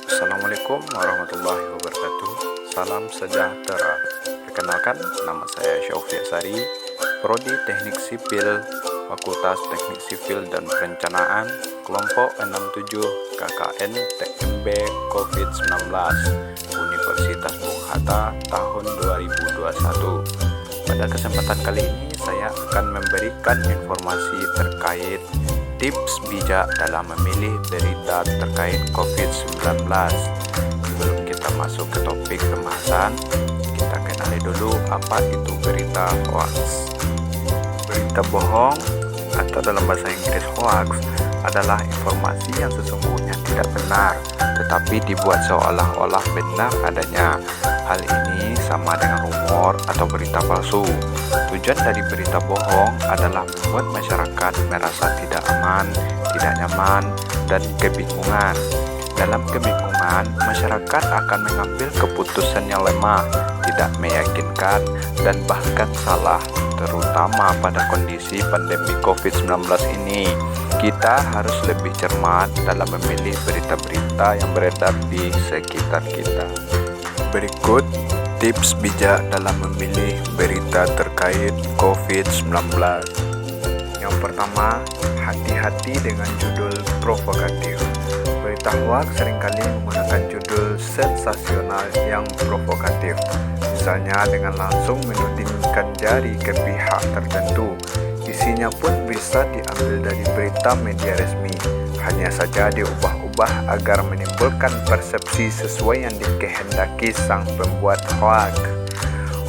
Assalamualaikum warahmatullahi wabarakatuh. Salam sejahtera. Perkenalkan, nama saya Syaufiq Sari, Prodi Teknik Sipil, Fakultas Teknik Sipil dan Perencanaan, kelompok 67 KKN TMB COVID-19, Universitas Bung Hatta, tahun 2021. Pada kesempatan kali ini, saya akan memberikan informasi terkait tips bijak dalam memilih berita terkait COVID-19. Sebelum kita masuk ke topik pembahasan, kita kenali dulu apa itu berita hoax. Berita bohong atau dalam bahasa Inggris hoax adalah informasi yang sesungguhnya tidak benar, tetapi dibuat seolah-olah benar adanya. Hal ini sama dengan rumor atau berita palsu. Tujuan dari berita bohong adalah membuat masyarakat merasa tidak aman, tidak nyaman, dan kebingungan. Dalam kebingungan, masyarakat akan mengambil keputusan yang lemah, tidak meyakinkan, dan bahkan salah. Terutama pada kondisi pandemi COVID-19 ini, kita harus lebih cermat dalam memilih berita-berita yang beredar di sekitar kita. Berikut tips bijak dalam memilih berita terkait COVID-19. Yang pertama, hati-hati dengan judul provokatif. Berita hoax seringkali menggunakan judul sensasional yang provokatif, misalnya dengan langsung menudingkan jari ke pihak tertentu. Isinya pun bisa diambil dari berita media resmi, hanya saja diubah-ubah agar menimbulkan persepsi sesuai yang dikehendaki sang pembuat hoax.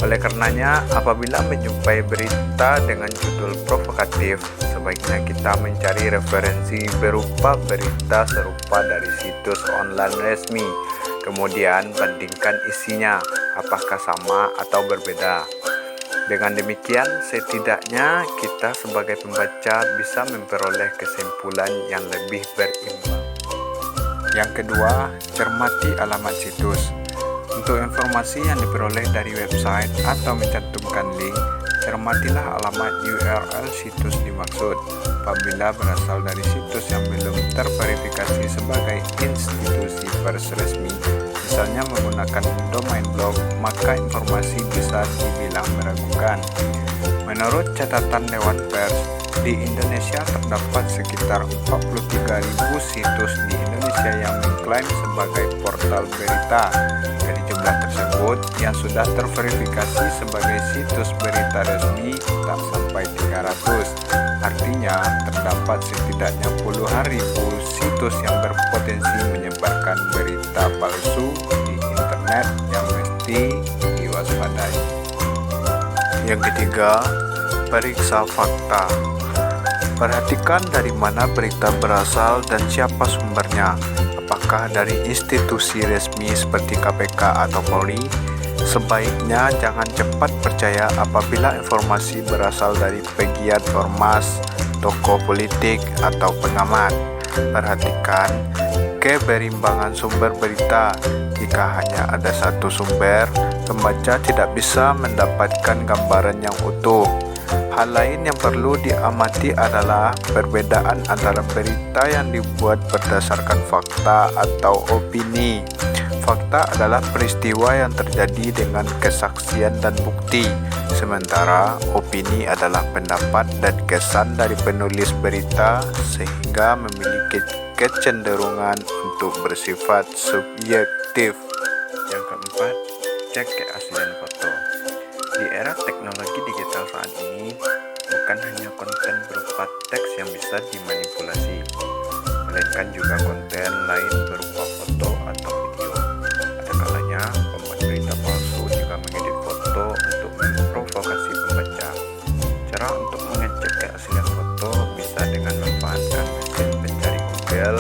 Oleh karenanya, apabila menjumpai berita dengan judul provokatif, sebaiknya kita mencari referensi berupa berita serupa dari situs online resmi. Kemudian bandingkan isinya, apakah sama atau berbeda. Dengan demikian, setidaknya kita sebagai pembaca bisa memperoleh kesimpulan yang lebih berimbang. Yang kedua, cermati alamat situs. Untuk informasi yang diperoleh dari website atau mencantumkan link, cermatilah alamat URL situs dimaksud. Apabila berasal dari situs yang belum terverifikasi sebagai institusi pers resmi, misalnya menggunakan domain blog, maka informasi bisa dibilang meragukan. Menurut catatan Dewan Pers, di Indonesia terdapat sekitar 43.000 situs di Indonesia yang mengklaim sebagai portal berita. Dari jumlah tersebut, yang sudah terverifikasi sebagai situs berita resmi tak sampai 300. Artinya, terdapat setidaknya puluhan ribu situs yang berpotensi menyebarkan berita palsu di internet yang mesti diwaspadai. Yang ketiga, periksa fakta. Perhatikan dari mana berita berasal dan siapa sumbernya. Apakah dari institusi resmi seperti KPK atau Polri? Sebaiknya jangan cepat percaya apabila informasi berasal dari pegiat ormas, tokoh politik, atau pengamat. Perhatikan keberimbangan sumber berita. Jika hanya ada satu sumber, pembaca tidak bisa mendapatkan gambaran yang utuh. Hal lain yang perlu diamati adalah perbedaan antara berita yang dibuat berdasarkan fakta atau opini. Fakta adalah peristiwa yang terjadi dengan kesaksian dan bukti, sementara opini adalah pendapat dan kesan dari penulis berita sehingga memiliki kecenderungan untuk bersifat subjektif. Yang keempat, cek keaslian foto. Di era teknologi digital saat ini, bukan hanya konten berupa teks yang bisa dimanipulasi, melainkan juga konten lain berupa foto atau video. Ada kalanya pembuat berita palsu juga mengedit foto untuk memprovokasi pembaca. Cara untuk mengecek keaslian foto bisa dengan memanfaatkan mesin pencari Google,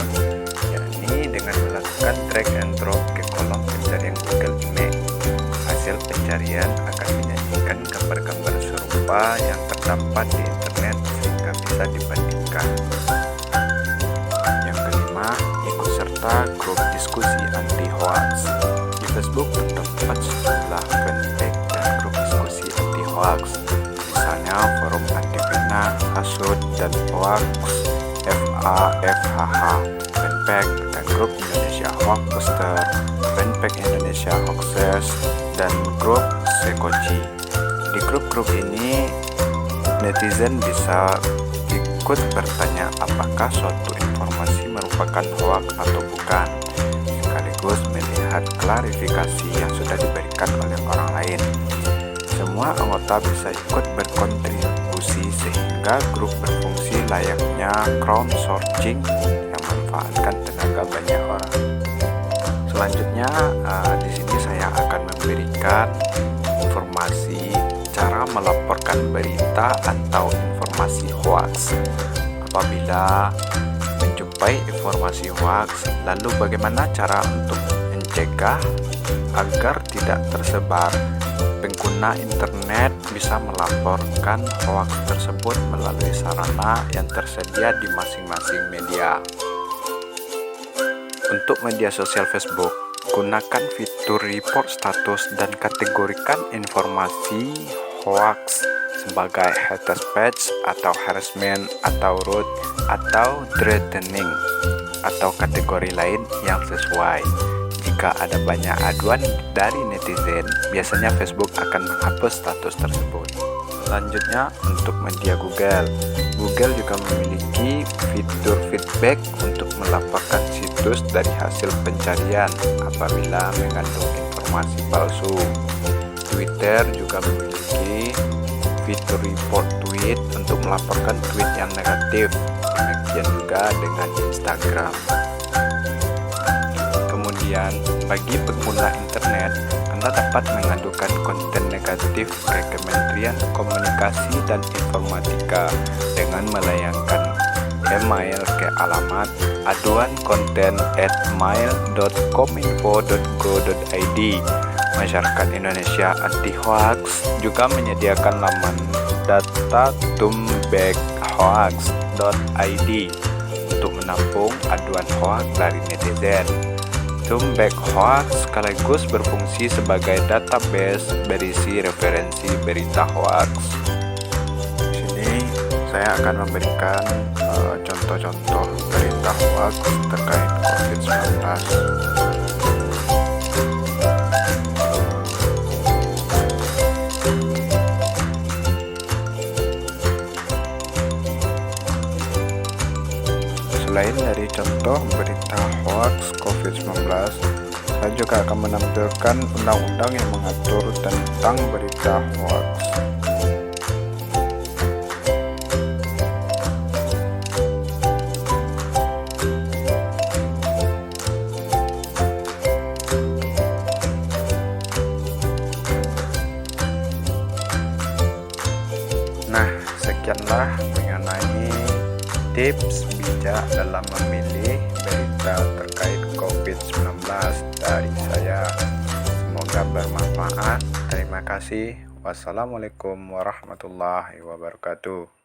yakni dengan melakukan drag and drop ke kolom pencarian Google Image. Hasil pencarian akan menyajikan gambar-gambar serupa yang terdapat di internet sehingga bisa dibandingkan. Yang kelima, ikut serta grup diskusi anti hoax. Di Facebook terdapat sejumlah fanpage dan grup diskusi anti hoax, misalnya forum anti fitnah, hasud, dan hoax, FAFHH, fanpage, dan grup Indonesia Hoax Buster, Fanpage Indonesia Hoaxes, dan grup Sekoci. Di grup-grup ini, netizen bisa ikut bertanya apakah suatu informasi merupakan hoax atau bukan, sekaligus melihat klarifikasi yang sudah diberikan oleh orang lain. Semua anggota bisa ikut berkontribusi sehingga grup berfungsi layaknya crowdsourcing yang memanfaatkan tenaga banyak orang. Selanjutnya, di sini saya akan memberikan informasi cara melaporkan berita atau informasi hoax. Apabila menjumpai informasi hoax, lalu bagaimana cara untuk mencegah agar tidak tersebar? Pengguna internet bisa melaporkan hoax tersebut melalui sarana yang tersedia di masing-masing media. Untuk media sosial Facebook, gunakan fitur report status dan kategorikan informasi hoax sebagai haters page atau harassment atau rude atau threatening atau kategori lain yang sesuai. Jika ada banyak aduan dari netizen, biasanya Facebook akan menghapus status tersebut. Selanjutnya, untuk media Google juga memiliki fitur feedback untuk melaporkan situs dari hasil pencarian apabila mengandung informasi palsu. Twitter juga memiliki fitur report tweet untuk melaporkan tweet yang negatif. Demikian juga dengan Instagram. Kemudian, bagi pengguna internet, Anda dapat mengadukan konten negatif ke Kementerian Komunikasi dan Informatika dengan melayangkan email ke alamat aduankonten@mail.kominfo.go.id. Masyarakat Indonesia Anti Hoax juga menyediakan laman data.tumbekhoax.id untuk menampung aduan hoax dari netizen. Tumbek Hoax sekaligus berfungsi sebagai database berisi referensi berita hoax. Di sini saya akan memberikan contoh-contoh berita hoax terkait COVID-19. Selain dari contoh berita hoax COVID-19, saya juga akan menampilkan undang-undang yang mengatur tentang berita hoax. Nah, sekianlah mengenai tips bijak dalam memilih berita terkait COVID-19 dari saya. Semoga bermanfaat. Terima kasih. Wassalamualaikum warahmatullahi wabarakatuh.